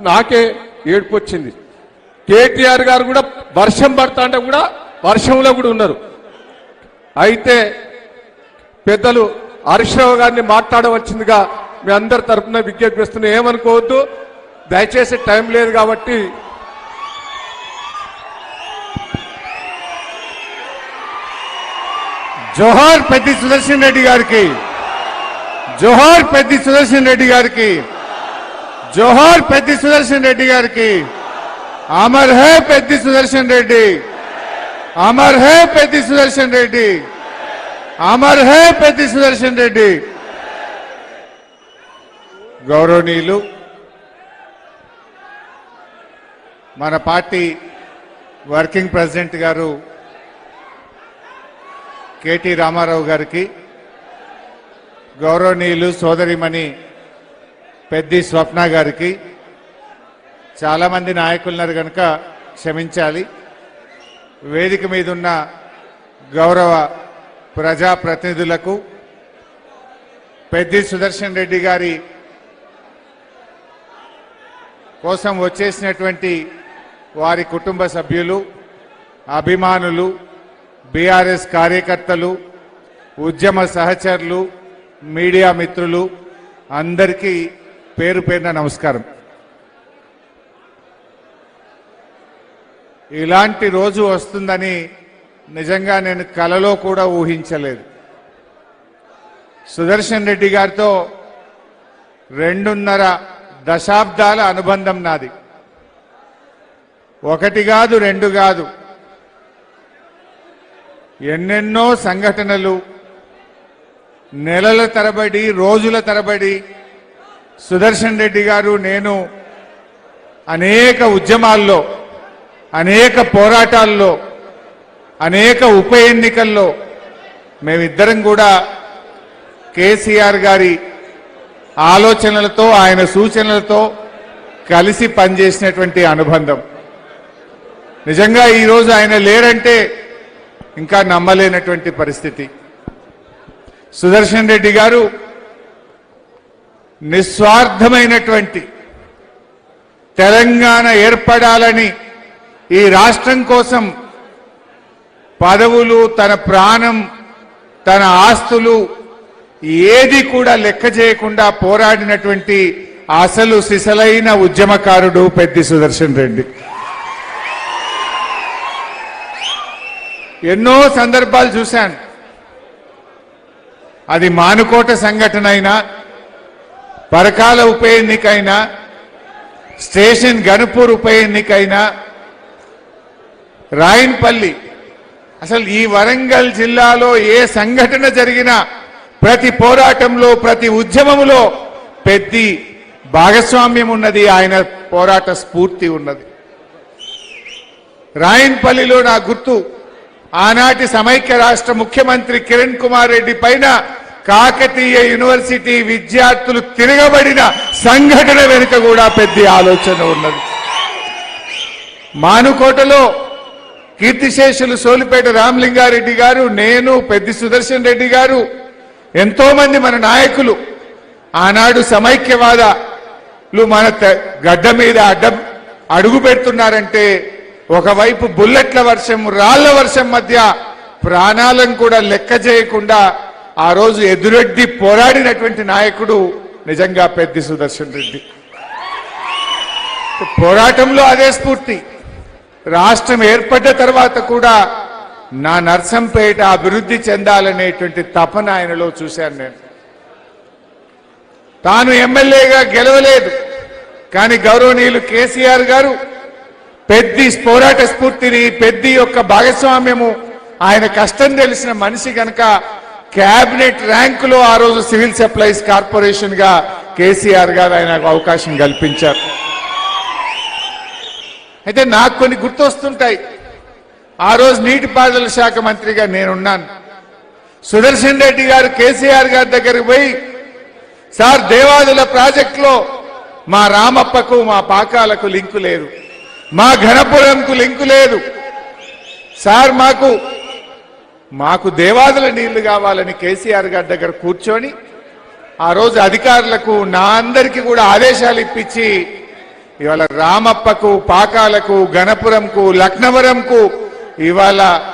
నాకే ఏడుపు వచ్చింది. కేటీఆర్ గారు కూడా వర్షం పడతా అంటే కూడా వర్షంలో కూడా ఉన్నారు. అయితే పెద్దలు హరీష్ రావు గారిని మాట్లాడవలసిందిగా మీ అందరి తరఫున విజ్ఞప్తి చేస్తున్నా. ఏమనుకోవద్దు, దయచేసి టైం లేదు కాబట్టి. జోహార్ పెద్ది సుదర్శన్ రెడ్డి గారికి, జోహార్ పెద్ది సుదర్శన్ రెడ్డి గారికి, జోహార్ పెద్ది సుదర్శన్ రెడ్డి గారికి. అమర్ హే పెద్ది సుదర్శన్ రెడ్డి, అమర్ హే పెద్ది సుదర్శన్ రెడ్డి, అమర్ హే పెద్ది సుదర్శన్ రెడ్డి. గౌరవనీయులు మన పార్టీ వర్కింగ్ ప్రెసిడెంట్ గారు కేటీ రామారావు గారికి, గౌరవనీయులు సోదరిమణి పెద్ది స్వప్న గారికి, చాలామంది నాయకులున్నారు కనుక క్షమించాలి. వేదిక మీద ఉన్న గౌరవ ప్రజాప్రతినిధులకు, పెద్ది సుదర్శన్ రెడ్డి గారి కోసం వచ్చేసినటువంటి వారి కుటుంబ సభ్యులు, అభిమానులు, బీఆర్ఎస్ కార్యకర్తలు, ఉద్యమ సహచరులు, మీడియా మిత్రులు అందరికీ పేరు పేరున నమస్కారం. ఇలాంటి రోజు వస్తుందని నిజంగా నేను కలలో కూడా ఊహించలేదు. సుదర్శన్ రెడ్డి గారితో 2.5 దశాబ్దాల అనుబంధం నాది. 1 కాదు 2 కాదు, ఎన్నెన్నో సంఘటనలు, నెలల తరబడి, రోజుల తరబడి సుదర్శన్ రెడ్డి గారు నేను అనేక ఉద్యమాల్లో, అనేక పోరాటాల్లో, అనేక ఉప ఎన్నికల్లో మేమిద్దరం కూడా కేసీఆర్ గారి ఆలోచనలతో, ఆయన సూచనలతో కలిసి పనిచేసినటువంటి అనుబంధం. నిజంగా ఈరోజు ఆయన లేరంటే ఇంకా నమ్మలేనటువంటి పరిస్థితి. సుదర్శన్ రెడ్డి గారు నిస్వార్థమైనటువంటి తెలంగాణ ఏర్పడాలని, ఈ రాష్ట్రం కోసం పదవులు, తన ప్రాణం, తన ఆస్తులు ఏది కూడా లెక్క చేయకుండా పోరాడినటువంటి అసలు సిసలైన ఉద్యమకారుడు పెద్ది సుదర్శన్ రెడ్డి. ఎన్నో సందర్భాలు చూశాను. అది మానుకోట సంఘటన అయినా, పరకాల ఉప ఎన్నికైనా, స్టేషన్ గణపూర్ ఉప ఎన్నికైనా, రాయన్పల్లి, అసలు ఈ వరంగల్ జిల్లాలో ఏ సంఘటన జరిగినా ప్రతి పోరాటంలో, ప్రతి ఉద్యమంలో పెద్ది భాగస్వామ్యం ఉన్నది, ఆయన పోరాట స్ఫూర్తి ఉన్నది. రాయన్పల్లిలో నా గుర్తు, ఆనాటి సమైక్య రాష్ట్ర ముఖ్యమంత్రి కిరణ్ కుమార్ రెడ్డి పైన కాకతీయ యూనివర్సిటీ విద్యార్థులు తిరగబడిన సంఘటన వెనుక కూడా పెద్ద ఆలోచన ఉన్నది. మానుకోటలో కీర్తిశేషులు సోలిపేట రామలింగారెడ్డి గారు, నేను, పెద్ది సుదర్శన్ రెడ్డి గారు, ఎంతో మంది మన నాయకులు ఆనాడు సమైక్యవాదులు మన గడ్డ మీద అడుగు పెడుతున్నారంటే ఒకవైపు బుల్లెట్ల వర్షం, రాళ్ల వర్షం మధ్య ప్రాణాలను కూడా లెక్క చేయకుండా ఆ రోజు ఎదురెడ్డి పోరాడినటువంటి నాయకుడు నిజంగా పెద్ది సుదర్శన్ రెడ్డి. పోరాటంలో అదే స్ఫూర్తి. రాష్ట్రం ఏర్పడ్డ తర్వాత కూడా నా నర్సంపేట అభివృద్ధి చెందాలనేటువంటి తపన ఆయనలో చూశాను నేను. తాను ఎమ్మెల్యేగా గెలవలేదు, కానీ గౌరవనీయులు కేసీఆర్ గారు పెద్ది పోరాట స్ఫూర్తిని, పెద్ది యొక్క భాగస్వామ్యము, ఆయన కష్టం తెలిసిన మనిషి కనుక క్యాబినెట్ ర్యాంకులో ఆ రోజు సివిల్ సప్లైస్ కార్పొరేషన్ గా కేసీఆర్ గారు ఆయనకు అవకాశం కల్పించారు. అయితే నాకు కొన్ని గుర్తొస్తుంటాయి. ఆ రోజు నీటిపారుదల శాఖ మంత్రిగా నేనున్నాను. సుదర్శన్ రెడ్డి గారు కేసీఆర్ గారి దగ్గరికి పోయి, సార్ దేవాదుల ప్రాజెక్టులో మా రామప్పకు, మా పాకాలకు లింకు లేదు, మా ఘనపురంకు లింకు లేదు సార్, మాకు దేవాదుల నీళ్లు కావాలని కేసీఆర్ గారి దగ్గర కూర్చొని ఆ రోజు అధికారులకు, నా అందరికీ కూడా ఆదేశాలు ఇప్పించి ఇవాళ రామప్పకు, పాకాలకు, గణపురంకు, లక్నవరంకు ఇవాళ